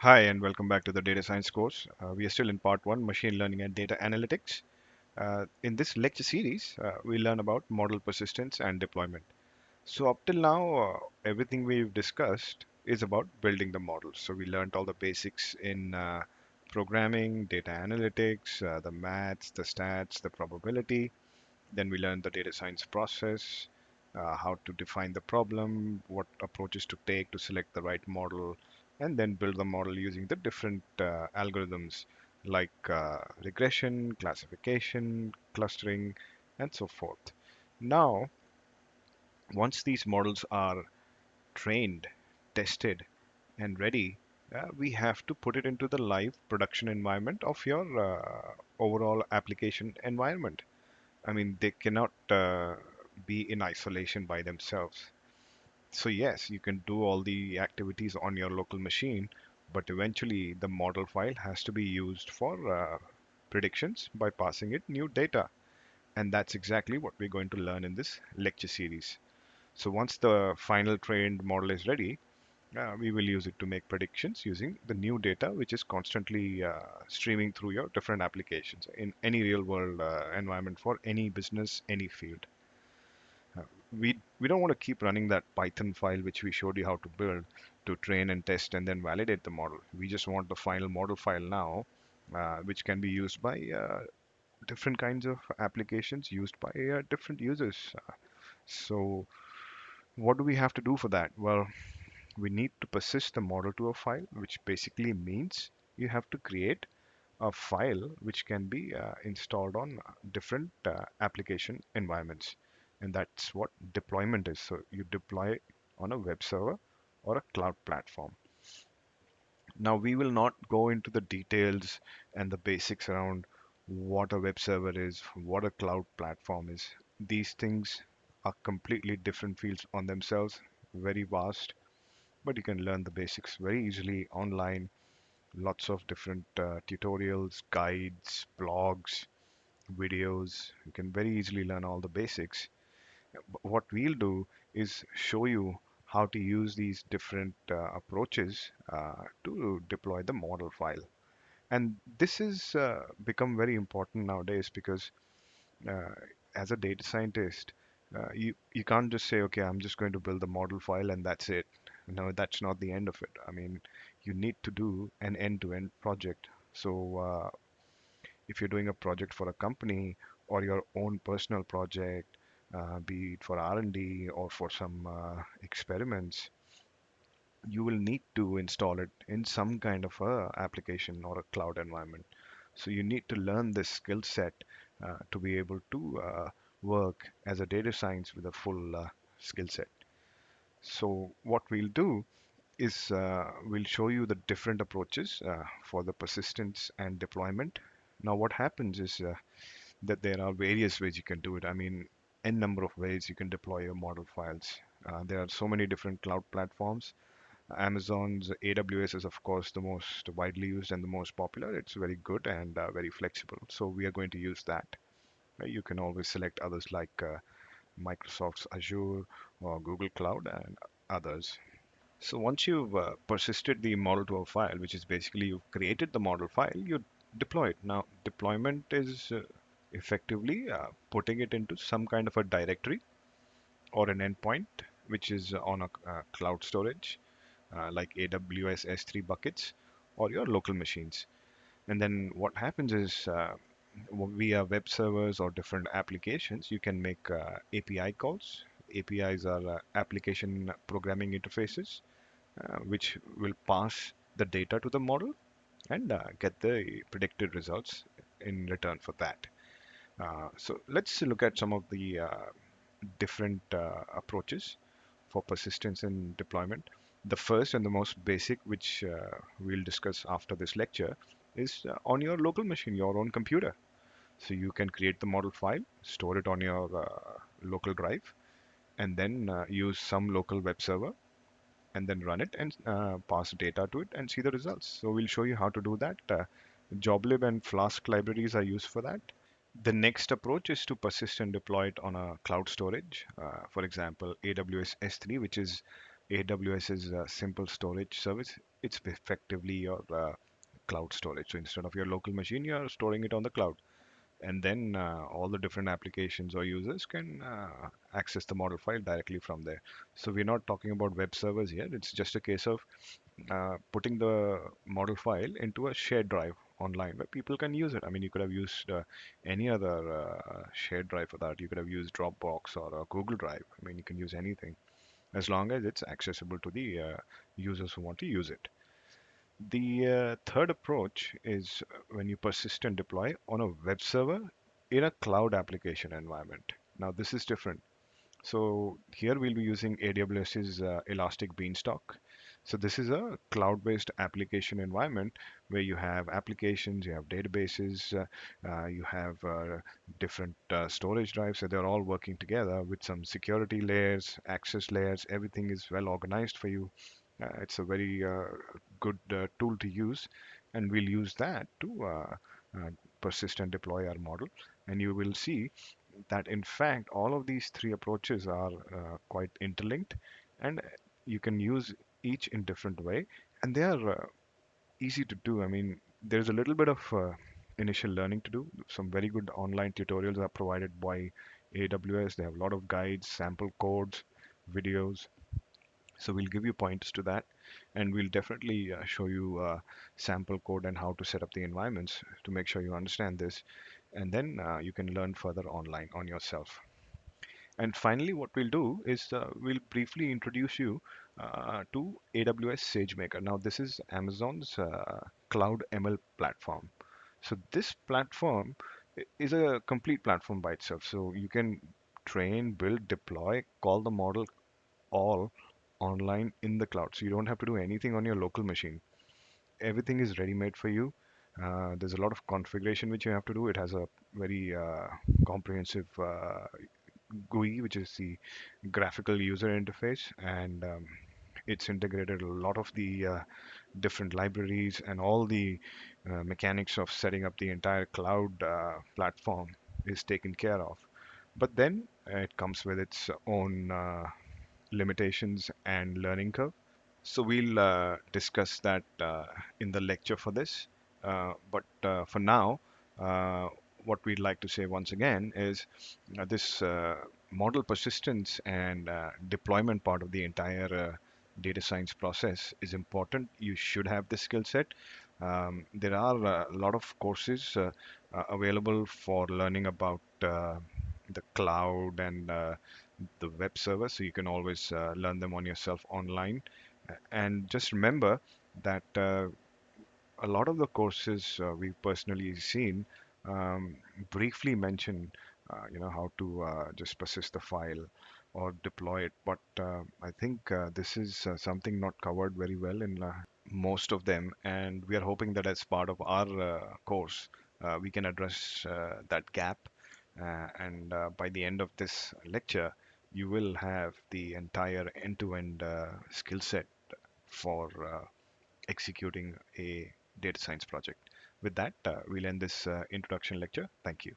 Hi, and welcome back to the data science course. We are still in part one, machine learning and data analytics. In this lecture series, we learn about model persistence and deployment. So up till now, everything we've discussed is about building the models. So we learned all the basics in programming, data analytics, the maths, the stats, the probability. Then we learned the data science process, how to define the problem, what approaches to take to select the right model, and then build the model using the different algorithms like regression, classification, clustering, and so forth. Now, once these models are trained, tested, and ready, we have to put it into the live production environment of your overall application environment. I mean, they cannot be in isolation by themselves. So yes, you can do all the activities on your local machine, but eventually the model file has to be used for predictions by passing it new data. And that's exactly what we're going to learn in this lecture series. So once the final trained model is ready, we will use it to make predictions using the new data, which is constantly streaming through your different applications in any real world environment for any business, any field. Uh, we don't want to keep running that Python file which we showed you how to build to train and test and then validate the model. We just want the final model file now, which can be used by different kinds of applications used by different users. So what do we have to do for that? Well, we need to persist the model to a file, which basically means you have to create a file which can be installed on different application environments. And that's what deployment is. So you deploy on a web server or a cloud platform. Now, we will not go into the details and the basics around what a web server is, what a cloud platform is. These things are completely different fields on themselves, very vast, but you can learn the basics very easily online. Lots of different tutorials, guides, blogs, videos. You can very easily learn all the basics. But what we'll do is show you how to use these different approaches to deploy the model file. And this has become very important nowadays because uh, as a data scientist, you can't just say, okay, I'm just going to build the model file and that's it. No, that's not the end of it. I mean, you need to do an end-to-end project. So if you're doing a project for a company or your own personal project, be it for R&D or for some experiments, you will need to install it in some kind of a application or a cloud environment. So you need to learn this skill set to be able to work as a data science with a full skill set. So what we'll do is we'll show you the different approaches for the persistence and deployment. Now what happens is that there are various ways you can do it. I mean, n number of ways you can deploy your model files. There are so many different cloud platforms. Amazon's AWS is, of course, the most widely used and the most popular. It's very good and very flexible. So we are going to use that. You can always select others like Microsoft's Azure or Google Cloud and others. So once you've persisted the model to a file, which is basically you've created the model file, you deploy it. Now, deployment is effectively putting it into some kind of a directory or an endpoint, which is on a cloud storage like AWS S3 buckets or your local machines. And then what happens is via web servers or different applications, you can make API calls. APIs are application programming interfaces, which will pass the data to the model and get the predicted results in return for that. So let's look at some of the different approaches for persistence and deployment. The first and the most basic, which we'll discuss after this lecture, is on your local machine, your own computer. So you can create the model file, store it on your local drive, and then use some local web server and then run it and pass data to it and see the results. So we'll show you how to do that. Joblib and Flask libraries are used for that. The next approach is to persist and deploy it on a cloud storage. For example, AWS S3, which is AWS's simple storage service. it's effectively your cloud storage. So instead of your local machine, you're storing it on the cloud. And then all the different applications or users can access the model file directly from there. So we're not talking about web servers here. It's just a case of putting the model file into a shared drive online where people can use it. I mean, you could have used any other shared drive for that. You could have used Dropbox or a Google Drive. I mean, you can use anything as long as it's accessible to the users who want to use it. The third approach is when you persist and deploy on a web server in a cloud application environment. Now, this is different. So here we'll be using AWS's Elastic Beanstalk. So this is a cloud-based application environment where you have applications, you have databases, you have different storage drives. So they're all working together with some security layers, access layers. Everything is well organized for you. It's a very good tool to use, and we'll use that to persist and deploy our model. And you will see that in fact all of these three approaches are quite interlinked, and you can use each in different way, and they are easy to do. I mean, there's a little bit of initial learning to do. Some very good online tutorials are provided by AWS. They have a lot of guides, sample codes, videos. So we'll give you pointers to that, and we'll definitely show you sample code and how to set up the environments to make sure you understand this, and then you can learn further online on yourself. And finally, what we'll do is we'll briefly introduce you to AWS SageMaker. Now, this is Amazon's cloud ML platform. So this platform is a complete platform by itself. So you can train, build, deploy, call the model all online in the cloud. So you don't have to do anything on your local machine. Everything is ready made for you. There's a lot of configuration which you have to do. It has a very comprehensive GUI, which is the graphical user interface, and it's integrated a lot of the different libraries and all the mechanics of setting up the entire cloud platform is taken care of. But then it comes with its own limitations and learning curve. So we'll discuss that in the lecture for this. But for now, uh, what we'd like to say once again is this model persistence and deployment part of the entire data science process is important. You should have this skill set. There are a lot of courses available for learning about the cloud and the web server, so you can always learn them on yourself online. And just remember that a lot of the courses we've personally seen um, briefly mention, how to just persist the file or deploy it. But I think this is something not covered very well in most of them, and we are hoping that as part of our course, we can address that gap. And by the end of this lecture, you will have the entire end-to-end skill set for executing a data science project. With that, we'll end this introduction lecture. Thank you.